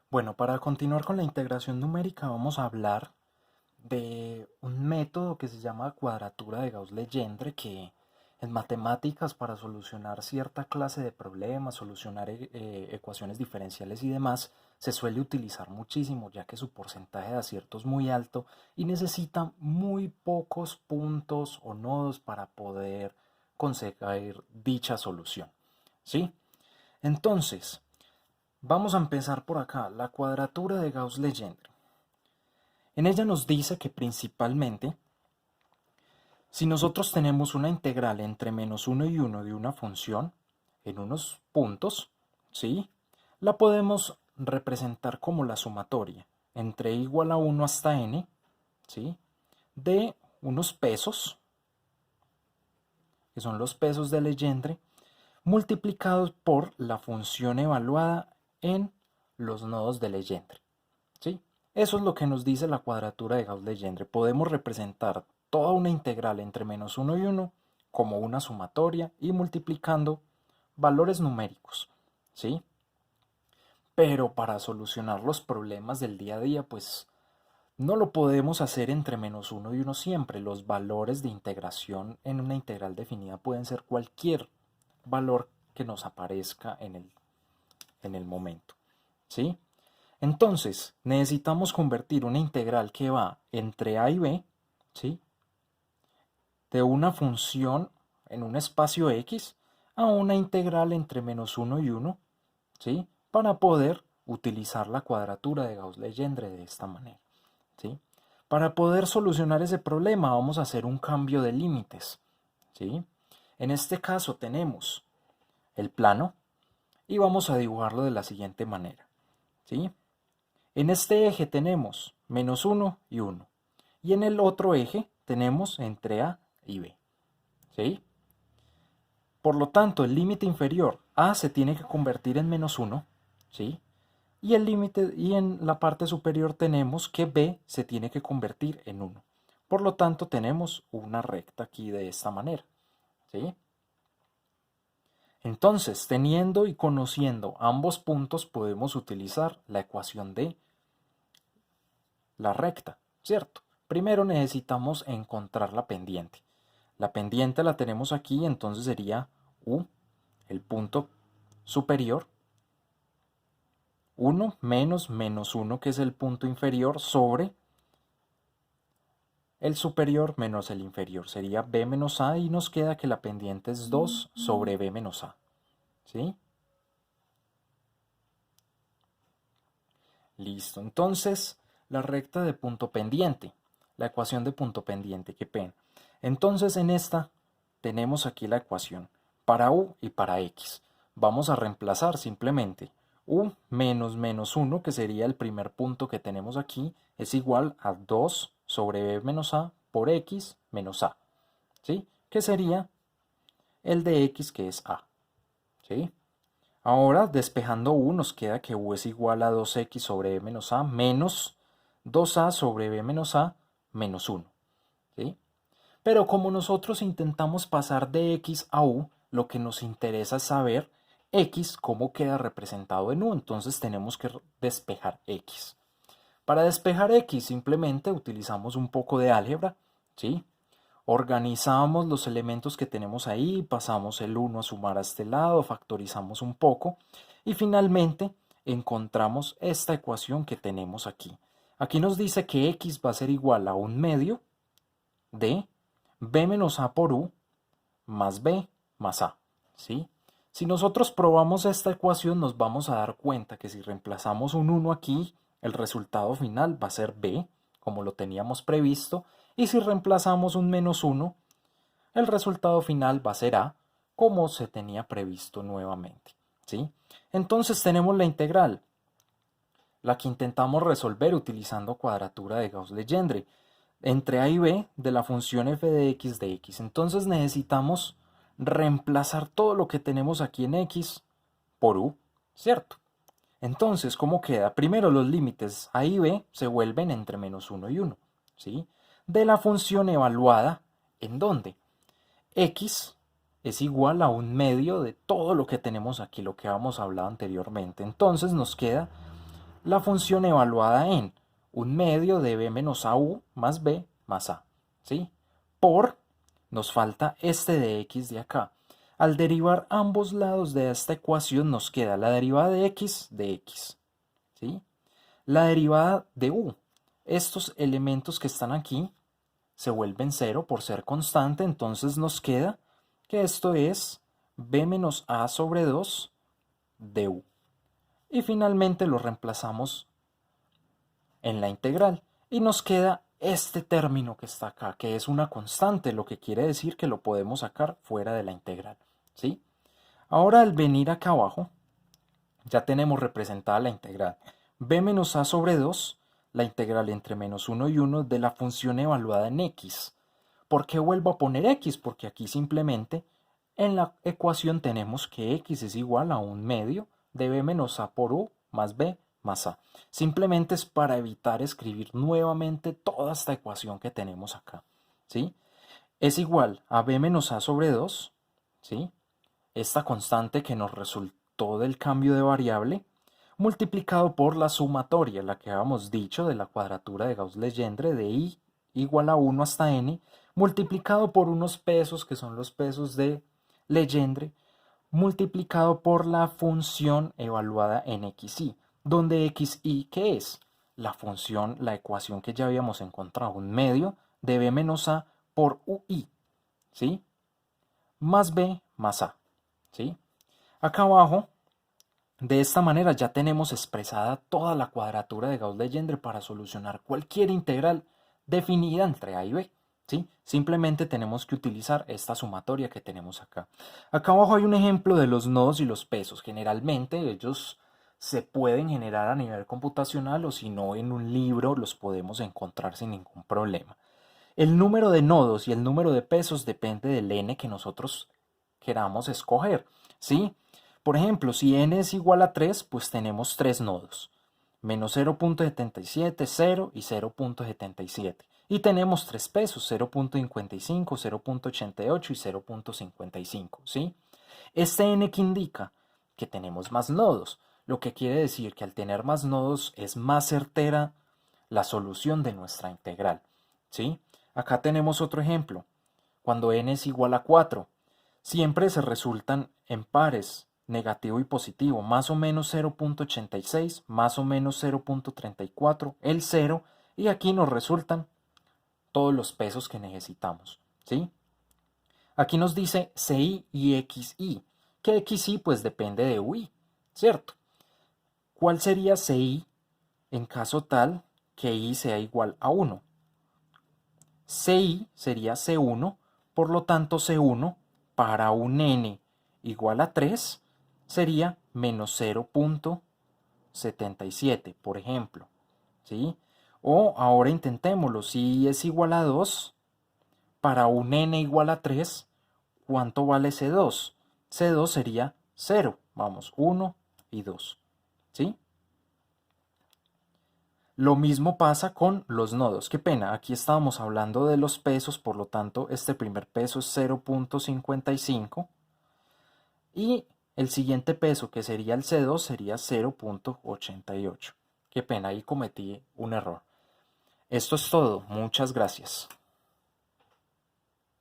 Bueno, para continuar con la integración numérica vamos a hablar de un método que se llama cuadratura de Gauss-Legendre que en matemáticas para solucionar cierta clase de problemas, solucionar ecuaciones diferenciales y demás, se suele utilizar muchísimo ya que su porcentaje de acierto es muy alto y necesita muy pocos puntos o nodos para poder conseguir dicha solución. ¿Sí? Entonces, vamos a empezar por acá, la cuadratura de Gauss-Legendre. En ella nos dice que principalmente, si nosotros tenemos una integral entre -1 y 1 de una función en unos puntos, ¿sí? La podemos representar como la sumatoria entre igual a 1 hasta n, ¿sí? De unos pesos, que son los pesos de Legendre, multiplicados por la función evaluada en los nodos de Legendre. ¿Sí? Eso es lo que nos dice la cuadratura de Gauss-Legendre. Podemos representar toda una integral entre -1 y 1 como una sumatoria y multiplicando valores numéricos. ¿Sí? Pero para solucionar los problemas del día a día, pues no lo podemos hacer entre -1 y 1 siempre. Los valores de integración en una integral definida pueden ser cualquier valor que nos aparezca en el momento. ¿Sí? Entonces, necesitamos convertir una integral que va entre a y b, ¿sí? De una función en un espacio x a una integral entre -1 y 1, ¿sí? Para poder utilizar la cuadratura de Gauss-Legendre de esta manera, ¿sí? Para poder solucionar ese problema vamos a hacer un cambio de límites, ¿sí? En este caso tenemos el plano y vamos a dibujarlo de la siguiente manera, ¿sí? En este eje tenemos -1 y 1. Y en el otro eje tenemos entre A y B. ¿Sí? Por lo tanto, el límite inferior A se tiene que convertir en -1. ¿Sí? Y el límite, y en la parte superior tenemos que B se tiene que convertir en 1. Por lo tanto, tenemos una recta aquí de esta manera. ¿Sí? Entonces, teniendo y conociendo ambos puntos, podemos utilizar la ecuación de la recta, ¿cierto? Primero necesitamos encontrar la pendiente. La pendiente la tenemos aquí, entonces sería U, el punto superior, 1 menos -1, que es el punto inferior, sobre el superior menos el inferior. Sería B menos A y nos queda que la pendiente es 2 sobre B menos A. ¿Sí? Listo. Entonces, la recta de punto pendiente, la ecuación de punto pendiente, qué pena. Entonces, en esta tenemos aquí la ecuación para U y para X. Vamos a reemplazar simplemente U menos -1, que sería el primer punto que tenemos aquí, es igual a 2 sobre B menos A por X menos A, ¿sí? Que sería el de X, que es A, ¿sí? Ahora, despejando U, nos queda que U es igual a 2x sobre B menos A menos 2a sobre B menos A menos 1. ¿Sí? Pero como nosotros intentamos pasar de X a U, lo que nos interesa es saber X cómo queda representado en U. Entonces tenemos que despejar X. Para despejar X simplemente utilizamos un poco de álgebra, ¿sí? Organizamos los elementos que tenemos ahí, pasamos el 1 a sumar a este lado, factorizamos un poco y finalmente encontramos esta ecuación que tenemos aquí. Aquí nos dice que x va a ser igual a un medio de b menos a por u más b más a, ¿sí? Si nosotros probamos esta ecuación nos vamos a dar cuenta que si reemplazamos un 1 aquí, el resultado final va a ser b, como lo teníamos previsto, y si reemplazamos un -1, el resultado final va a ser a, como se tenía previsto nuevamente, ¿sí? Entonces tenemos la integral, la que intentamos resolver utilizando cuadratura de Gauss-Legendre, entre a y b de la función f de x de x. Entonces necesitamos reemplazar todo lo que tenemos aquí en x por u, ¿cierto? Entonces, ¿cómo queda? Primero los límites a y b se vuelven entre -1 y 1, ¿sí? De la función evaluada, ¿en dónde? X es igual a un medio de todo lo que tenemos aquí, lo que habíamos hablado anteriormente. Entonces nos queda la función evaluada en un medio de b menos au más b más a, ¿sí? Por, nos falta este de x de acá. Al derivar ambos lados de esta ecuación nos queda la derivada de x, ¿sí? La derivada de u. Estos elementos que están aquí se vuelven cero por ser constante, entonces nos queda que esto es b menos a sobre 2 de u. Y finalmente lo reemplazamos en la integral y nos queda este término que está acá, que es una constante, lo que quiere decir que lo podemos sacar fuera de la integral, ¿sí? Ahora al venir acá abajo, ya tenemos representada la integral b menos a sobre 2, la integral entre menos 1 y 1 de la función evaluada en x. ¿Por qué vuelvo a poner x? Porque aquí simplemente en la ecuación tenemos que x es igual a un medio de b menos a por u más b más a. Simplemente es para evitar escribir nuevamente toda esta ecuación que tenemos acá, ¿sí? Es igual a b menos a sobre 2, ¿sí? Esta constante que nos resultó del cambio de variable, multiplicado por la sumatoria, la que habíamos dicho de la cuadratura de Gauss-Legendre de i igual a 1 hasta n, multiplicado por unos pesos que son los pesos de Legendre, multiplicado por la función evaluada en xy, donde xy, ¿qué es? La función, la ecuación que ya habíamos encontrado, un medio de b menos a por ui, ¿sí? Más b más a, ¿sí? Acá abajo, de esta manera ya tenemos expresada toda la cuadratura de Gauss-Legendre para solucionar cualquier integral definida entre a y b, ¿sí? Simplemente tenemos que utilizar esta sumatoria que tenemos acá. Acá abajo hay un ejemplo de los nodos y los pesos. Generalmente ellos se pueden generar a nivel computacional o si no en un libro los podemos encontrar sin ningún problema. El número de nodos y el número de pesos depende del n que nosotros queramos escoger, ¿sí? Por ejemplo, si n es igual a 3, pues tenemos 3 nodos. Menos 0.77, 0 y 0.77. Y tenemos 3 pesos, 0.55, 0.88 y 0.55, ¿sí? Este n que indica que tenemos más nodos, lo que quiere decir que al tener más nodos es más certera la solución de nuestra integral, ¿sí? Acá tenemos otro ejemplo. Cuando n es igual a 4, siempre se resultan en pares, negativo y positivo, más o menos 0.86, más o menos 0.34, el 0, y aquí nos resultan todos los pesos que necesitamos, ¿sí? Aquí nos dice CI y XI, que XI pues depende de UI, ¿cierto? ¿Cuál sería CI en caso tal que I sea igual a 1? CI sería C1, por lo tanto C1 para un n igual a 3 sería menos 0.77, por ejemplo, ¿sí? O ahora intentémoslo, si I es igual a 2, para un n igual a 3, ¿cuánto vale C2? C2 sería 0, vamos, 1 y 2, ¿sí? Lo mismo pasa con los nodos. Qué pena, aquí estábamos hablando de los pesos, por lo tanto este primer peso es 0.55 y el siguiente peso, que sería el C2, sería 0.88. Qué pena, ahí cometí un error. Esto es todo, muchas gracias.